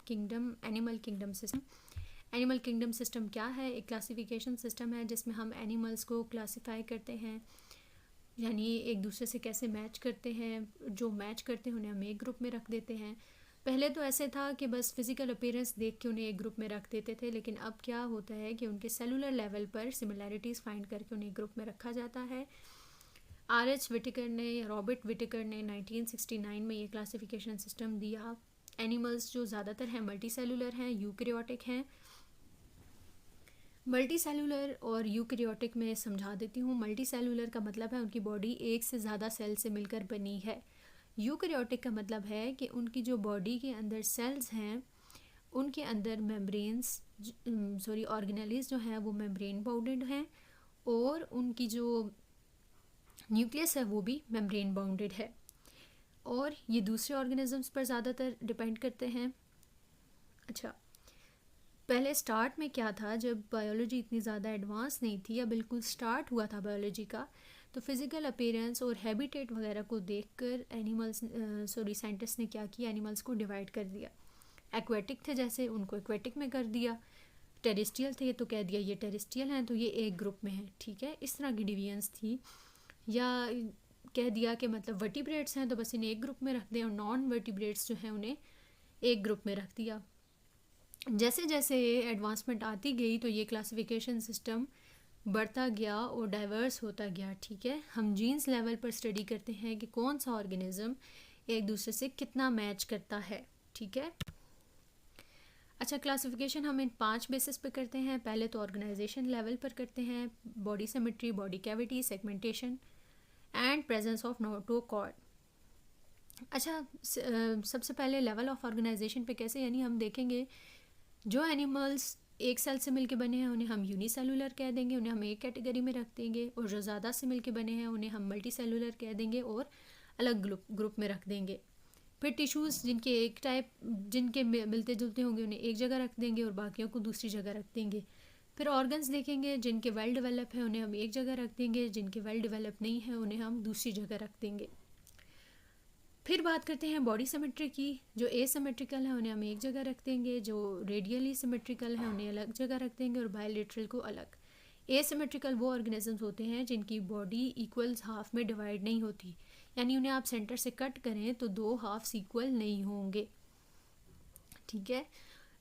Kingdom animal kingdom system. Animal kingdom system क्या है? एक क्लासिफिकेशन सिस्टम है जिसमें हम एनिमल्स को क्लासिफाई करते हैं, यानी एक दूसरे से कैसे मैच करते हैं, जो मैच करते हैं उन्हें हम एक ग्रुप में रख देते हैं। पहले तो ऐसे था कि बस फिज़िकल अपीयरेंस देख के उन्हें एक ग्रुप में रख देते थे, लेकिन अब क्या होता है कि उनके सेलुलर लेवल पर सिमिलैरिटीज़ फाइंड करके उन्हें एक ग्रुप में रखा जाता है। R.H. विटेकर ने या रॉबर्ट विटेकर ने 1969 में ये क्लासिफिकेशन सिस्टम दिया। एनिमल्स जो ज़्यादातर हैं मल्टी सेलुलर हैं, यूकैरियोटिक हैं। मल्टी सेलुलर और यूकैरियोटिक में समझा देती हूँ। मल्टी सेलुलर का मतलब है उनकी बॉडी एक से ज़्यादा सेल से मिलकर बनी है। यूकैरियोटिक का मतलब है कि उनकी जो बॉडी के अंदर सेल्स हैं उनके अंदर मेम्ब्रेन्स ऑर्गेनेलीज जो हैं वो मेम्ब्रेन बाउंडेड हैं, और उनकी जो न्यूक्लियस है वो भी मेम्ब्रेन बाउंडेड है, और ये दूसरे ऑर्गेनिजम्स पर ज़्यादातर डिपेंड करते हैं। अच्छा, पहले स्टार्ट में क्या था, जब बायोलॉजी इतनी ज़्यादा एडवांस नहीं थी या बिल्कुल स्टार्ट हुआ था बायोलॉजी का, तो फिज़िकल अपीयरेंस और हैबिटेट वगैरह को देखकर साइंटिस्ट ने क्या किया, एनिमल्स को डिवाइड कर दिया। एक्वेटिक थे जैसे, उनको एक्वेटिक में कर दिया। टेरेस्ट्रियल थे तो कह दिया ये टेरेस्ट्रियल हैं तो ये एक ग्रुप में है, ठीक है। इस तरह की डिवीजन्स थी। या कह दिया कि मतलब वर्टिब्रेट्स हैं तो बस इन्हें एक ग्रुप में रख दें, और नॉन वर्टिब्रेट्स जो हैं उन्हें एक ग्रुप में रख दिया। जैसे जैसे एडवांसमेंट आती गई तो ये क्लासिफिकेशन सिस्टम बढ़ता गया और डाइवर्स होता गया, ठीक है। हम जीन्स लेवल पर स्टडी करते हैं कि कौन सा ऑर्गेनिज्म एक दूसरे से कितना मैच करता है, ठीक है। अच्छा, क्लासिफिकेशन हम इन 5 बेसिस पे करते हैं। पहले तो ऑर्गेनाइजेशन लेवल पर करते हैं, body symmetry, body cavity, segmentation and presence of notochord. अच्छा, सबसे पहले लेवल ऑफ ऑर्गेनाइजेशन पे कैसे, यानी हम देखेंगे जो एनिमल्स एक सेल से मिलके बने हैं उन्हें हम यूनिसेलुलर कह देंगे, उन्हें हम एक कैटेगरी में रख देंगे, और जो ज़्यादा से मिलके बने हैं उन्हें हम मल्टी सेलुलर कह देंगे और अलग ग्रुप में रख देंगे। फिर टिश्यूज़ जिनके मिलते जुलते होंगे उन्हें एक जगह रख देंगे और बाकियों को दूसरी जगह रख देंगे। फिर ऑर्गन्स देखेंगे, जिनके वेल डेवलप हैं उन्हें हम एक जगह रख देंगे, जिनके वेल डेवलप नहीं हैं उन्हें हम दूसरी जगह रख देंगे। फिर बात करते हैं बॉडी सिमेट्री की। जो एसिमेट्रिकल है उन्हें हम एक जगह रख देंगे, जो रेडियली सिमेट्रिकल है उन्हें अलग जगह रख देंगे, और बायलैटरल को अलग। एसिमेट्रिकल वो ऑर्गेनिजम्स होते हैं जिनकी बॉडी इक्वल्स हाफ में डिवाइड नहीं होती, यानी उन्हें आप सेंटर से कट करें तो 2 हाफ्स इक्वल नहीं होंगे, ठीक है।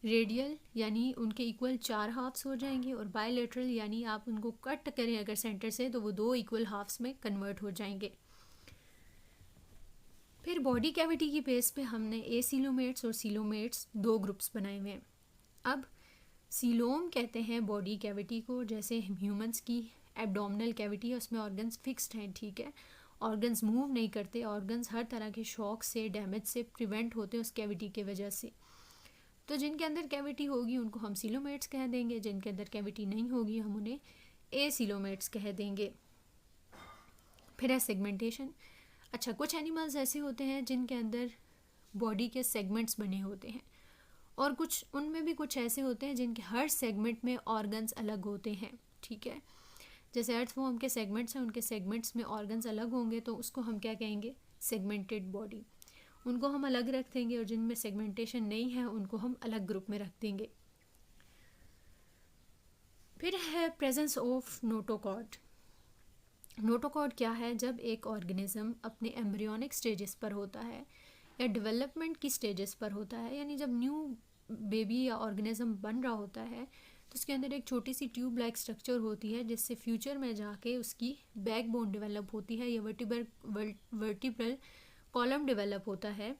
रेडियल यानी उनके इक्वल 4 हाफ्स हो जाएंगे, और बायलैटरल यानी आप उनको कट करें अगर सेंटर से तो वो 2 इक्वल हाफ्स में कन्वर्ट हो जाएंगे। फिर बॉडी कैविटी की बेस पे हमने एसीलोमेट्स और सीलोमेट्स 2 ग्रुप्स बनाए हुए हैं। अब सीलोम कहते हैं बॉडी कैविटी को, जैसे ह्यूमंस की एब्डोमिनल कैविटी है उसमें ऑर्गन्स फिक्स्ड हैं, ठीक है। ऑर्गन्स मूव नहीं करते, ऑर्गन्स हर तरह के शॉक से, डैमेज से प्रिवेंट होते हैं उस कैविटी के वजह से। तो जिनके अंदर कैविटी होगी उनको हम सीलोमेट्स कह देंगे, जिनके अंदर कैविटी नहीं होगी हम उन्हें एसीलोमेट्स कह देंगे। फिर है सेगमेंटेशन। अच्छा, कुछ एनिमल्स ऐसे होते हैं जिनके अंदर बॉडी के सेगमेंट्स बने होते हैं, और कुछ उनमें भी कुछ ऐसे होते हैं जिनके हर सेगमेंट में ऑर्गन्स अलग होते हैं, ठीक है। जैसे अर्थवॉर्म के सेगमेंट्स हैं, उनके सेगमेंट्स में ऑर्गन्स अलग होंगे तो उसको हम क्या कहेंगे, सेगमेंटेड बॉडी। उनको हम अलग रख देंगे, और जिनमें सेगमेंटेशन नहीं है उनको हम अलग ग्रुप में रख देंगे। फिर है प्रेजेंस ऑफ नोटोकॉर्ड। नोटोकॉर्ड क्या है? जब एक ऑर्गेनिज्म अपने एम्ब्रियोनिक स्टेजेस पर होता है या डेवलपमेंट की स्टेजेस पर होता है, यानी जब न्यू बेबी या ऑर्गेनिज्म बन रहा होता है तो उसके अंदर एक छोटी सी ट्यूब लाइक स्ट्रक्चर होती है जिससे फ्यूचर में जाके उसकी बैकबोन डेवलप होती है या वर्टिब्रल कॉलम डेवलप होता है।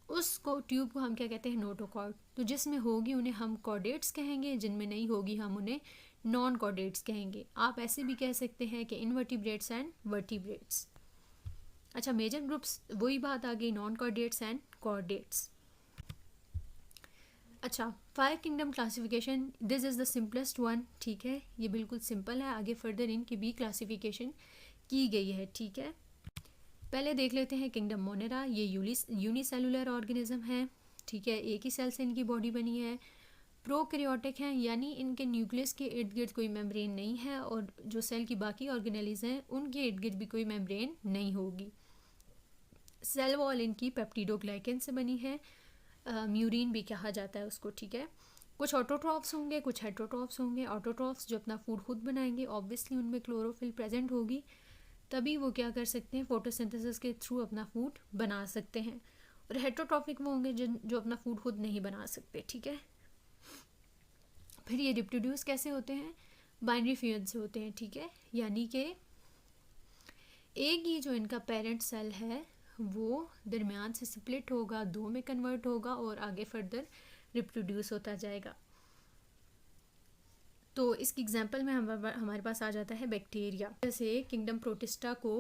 उसको ट्यूब को हम क्या कहते हैं, नोटोकॉर्ड। तो जिसमें होगी उन्हें हम कॉर्डेट्स कहेंगे, जिनमें नहीं होगी हम उन्हें नॉन कॉर्डेट्स कहेंगे। आप ऐसे भी कह सकते हैं कि इनवर्टिब्रेट्स एंड वर्टिब्रेट्स। अच्छा, मेजर ग्रुप्स वही बात आ गई, नॉन कॉर्डेट्स एंड कॉर्डेट्स। अच्छा, 5 kingdom classification, this is the simplest one, ठीक है। ये बिल्कुल सिंपल है, आगे फर्दर इनकी भी क्लासिफिकेशन की गई है, ठीक है। पहले देख लेते हैं किंगडम मोनेरा। ये यूनिसेलुलर ऑर्गेनिज्म है, ठीक है। एक ही सेल से इनकी बॉडी बनी है। प्रोकैरियोटिक हैं, यानी इनके न्यूक्लियस के इर्द गिर्द कोई मेम्ब्रेन नहीं है, और जो सेल की बाकी ऑर्गेनेलीज हैं उनके इर्द गिर्द भी कोई मेम्ब्रेन नहीं होगी। सेल वॉल इनकी पेप्टिडोग्लाइकेन से बनी है। म्यूरिन भी कहा जाता है उसको, ठीक है। कुछ ऑटोट्रॉफ्स होंगे, कुछ हेटरोट्रॉफ्स होंगे। ऑटोट्रॉफ्स जो अपना फूड खुद बनाएंगे, ऑब्वियसली उनमें क्लोरोफिल प्रेजेंट होगी, तभी वो क्या कर सकते हैं, फोटोसिंथेसिस के थ्रू अपना फूड बना सकते हैं। और हेटरोट्रॉफिक वो होंगे जो अपना फूड खुद नहीं बना सकते, ठीक है। फिर ये रिप्रोड्यूस कैसे होते हैं, बाइनरी फ्यूजन से होते हैं, ठीक है। यानी कि एक ही जो इनका पेरेंट सेल है वो दरमियान से स्प्लिट होगा, दो में कन्वर्ट होगा और आगे फर्दर रिप्रोड्यूस होता जाएगा। तो इसकी एग्जांपल में हमारे पास आ जाता है बैक्टीरिया। जैसे किंगडम प्रोटिस्टा को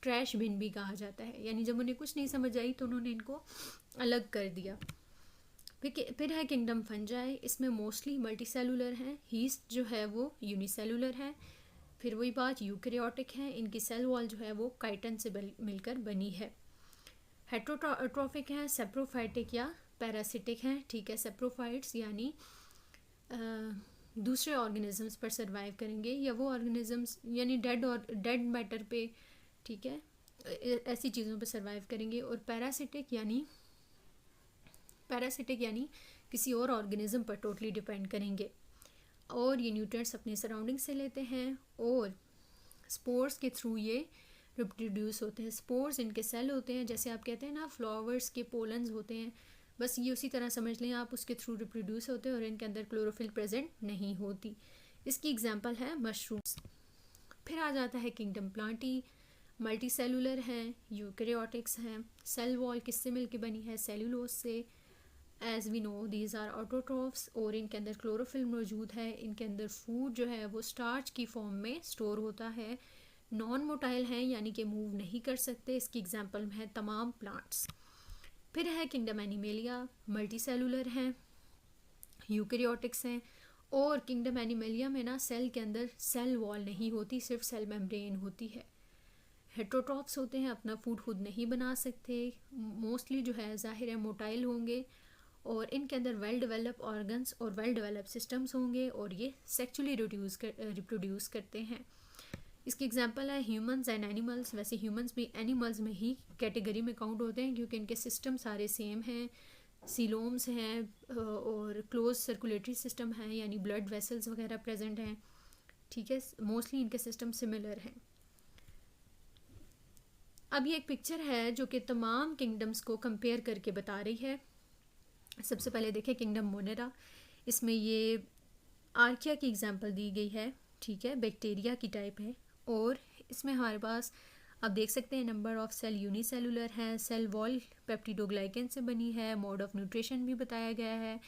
ट्रैश बिन भी कहा जाता है, यानी जब उन्हें कुछ नहीं समझ आई तो उन्होंने इनको अलग कर दिया। फिर है किंगडम फंजाई, इसमें मोस्टली मल्टी सेलुलर हैं। हीस्ट जो है वो यूनिसेलुलर है। फिर वही बात, यूकैरियोटिक है, इनकी सेल वॉल जो है वो काइटन से मिलकर बनी है। हेटरोट्रॉफिक हैं, सेप्रोफाइटिक या पैरासिटिक हैं, ठीक है। सेप्रोफाइट्स यानी दूसरे ऑर्गेनिजम्स पर सर्वाइव करेंगे, या वो ऑर्गेनिजम्स यानी डेड मैटर पे, ठीक है, ऐसी चीज़ों पे सर्वाइव करेंगे। और पैरासिटिक यानी किसी और ऑर्गेनिज्म पर टोटली डिपेंड करेंगे, और ये न्यूट्रिएंट्स अपने सराउंडिंग से लेते हैं, और स्पोर्स के थ्रू ये रिप्रोड्यूस होते हैं। स्पोर्स इनके सेल होते हैं, जैसे आप कहते हैं ना फ्लावर्स के पोलन्स होते हैं, बस ये उसी तरह समझ लें आप, उसके थ्रू रिप्रोड्यूस होते हैं और इनके अंदर क्लोरोफिल प्रेजेंट नहीं होती। इसकी एग्जांपल है मशरूम्स। फिर आ जाता है किंगडम प्लांटी, मल्टी सेलुलर हैं, यूकैरियोटिक्स हैं। सेल वॉल किससे मिलकर बनी है, सेलुलोज से। As we know these are autotrophs, और इनके अंदर क्लोरोफिल मौजूद है। इनके अंदर फूड जो है वो स्टार्च की फॉर्म में स्टोर होता है। नॉन मोटाइल हैं, यानी कि मूव नहीं कर सकते। इसकी एग्जांपल में है तमाम प्लांट्स। फिर है किंगडम एनिमेलिया, मल्टी सेलुलर हैं, यूकैरियोटिक्स हैं। और किंगडम एनिमेलिया में ना सेल के अंदर सेल वॉल नहीं होती, सिर्फ सेल मेम्ब्रेन होती है। हेटरोट्रॉफ्स होते हैं, अपना फूड खुद नहीं बना सकते, मोस्टली जो है ज़ाहिर है मोटाइल होंगे, और इनके अंदर वेल डेवलप ऑर्गन्स और वेल डेवलप सिस्टम्स होंगे, और ये सेक्सुअली रिप्रोड्यूस करते हैं। इसकी एग्जांपल है ह्यूमंस एंड एनिमल्स। वैसे ह्यूमंस भी एनिमल्स में ही कैटेगरी में काउंट होते हैं, क्योंकि इनके सिस्टम सारे सेम हैं, सीलोम्स हैं और क्लोज सर्कुलेटरी सिस्टम है, यानी ब्लड वेसल्स वगैरह प्रेजेंट हैं, ठीक है। मोस्टली इनके सिस्टम सिमिलर हैं। अब ये एक पिक्चर है जो कि तमाम किंगडम्स को कंपेयर करके बता रही है। सबसे पहले देखें किंगडम मोनेरा, इसमें ये आर्किया की एग्जांपल दी गई है, ठीक है, बैक्टीरिया की टाइप है। और इसमें हमारे पास आप देख सकते हैं नंबर ऑफ सेल यूनिसेलुलर है, सेल वॉल पेप्टिडोग्लाइकेन से बनी है, मोड ऑफ न्यूट्रिशन भी बताया गया है।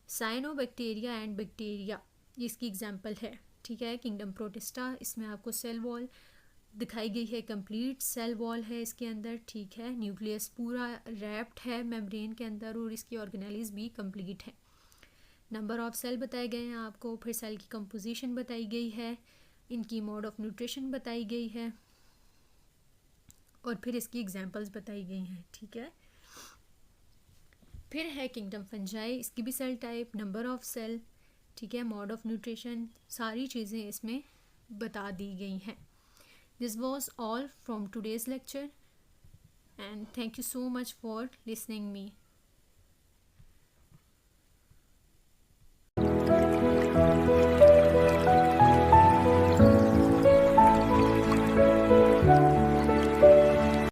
साइनोबैक्टीरिया एंड बैक्टीरिया इसकी एग्जांपल है, ठीक है। किंगडम प्रोटिस्टा, इसमें आपको सेल वॉल दिखाई गई है, कंप्लीट सेल वॉल है इसके अंदर, ठीक है। न्यूक्लियस पूरा रैप्ड है मेम्ब्रेन के अंदर, और इसकी ऑर्गेनेलिज भी कंप्लीट है। नंबर ऑफ सेल बताए गए हैं आपको, फिर सेल की कंपोजिशन बताई गई है, इनकी मोड ऑफ न्यूट्रिशन बताई गई है, और फिर इसकी एग्जांपल्स बताई गई हैं, ठीक है। फिर है किंगडम फंजाई, इसकी भी cell type, number of cell, ठीक है, मोड ऑफ न्यूट्रिशन, सारी चीज़ें इसमें बता दी गई हैं। This was all from today's lecture, and thank you so much for listening me.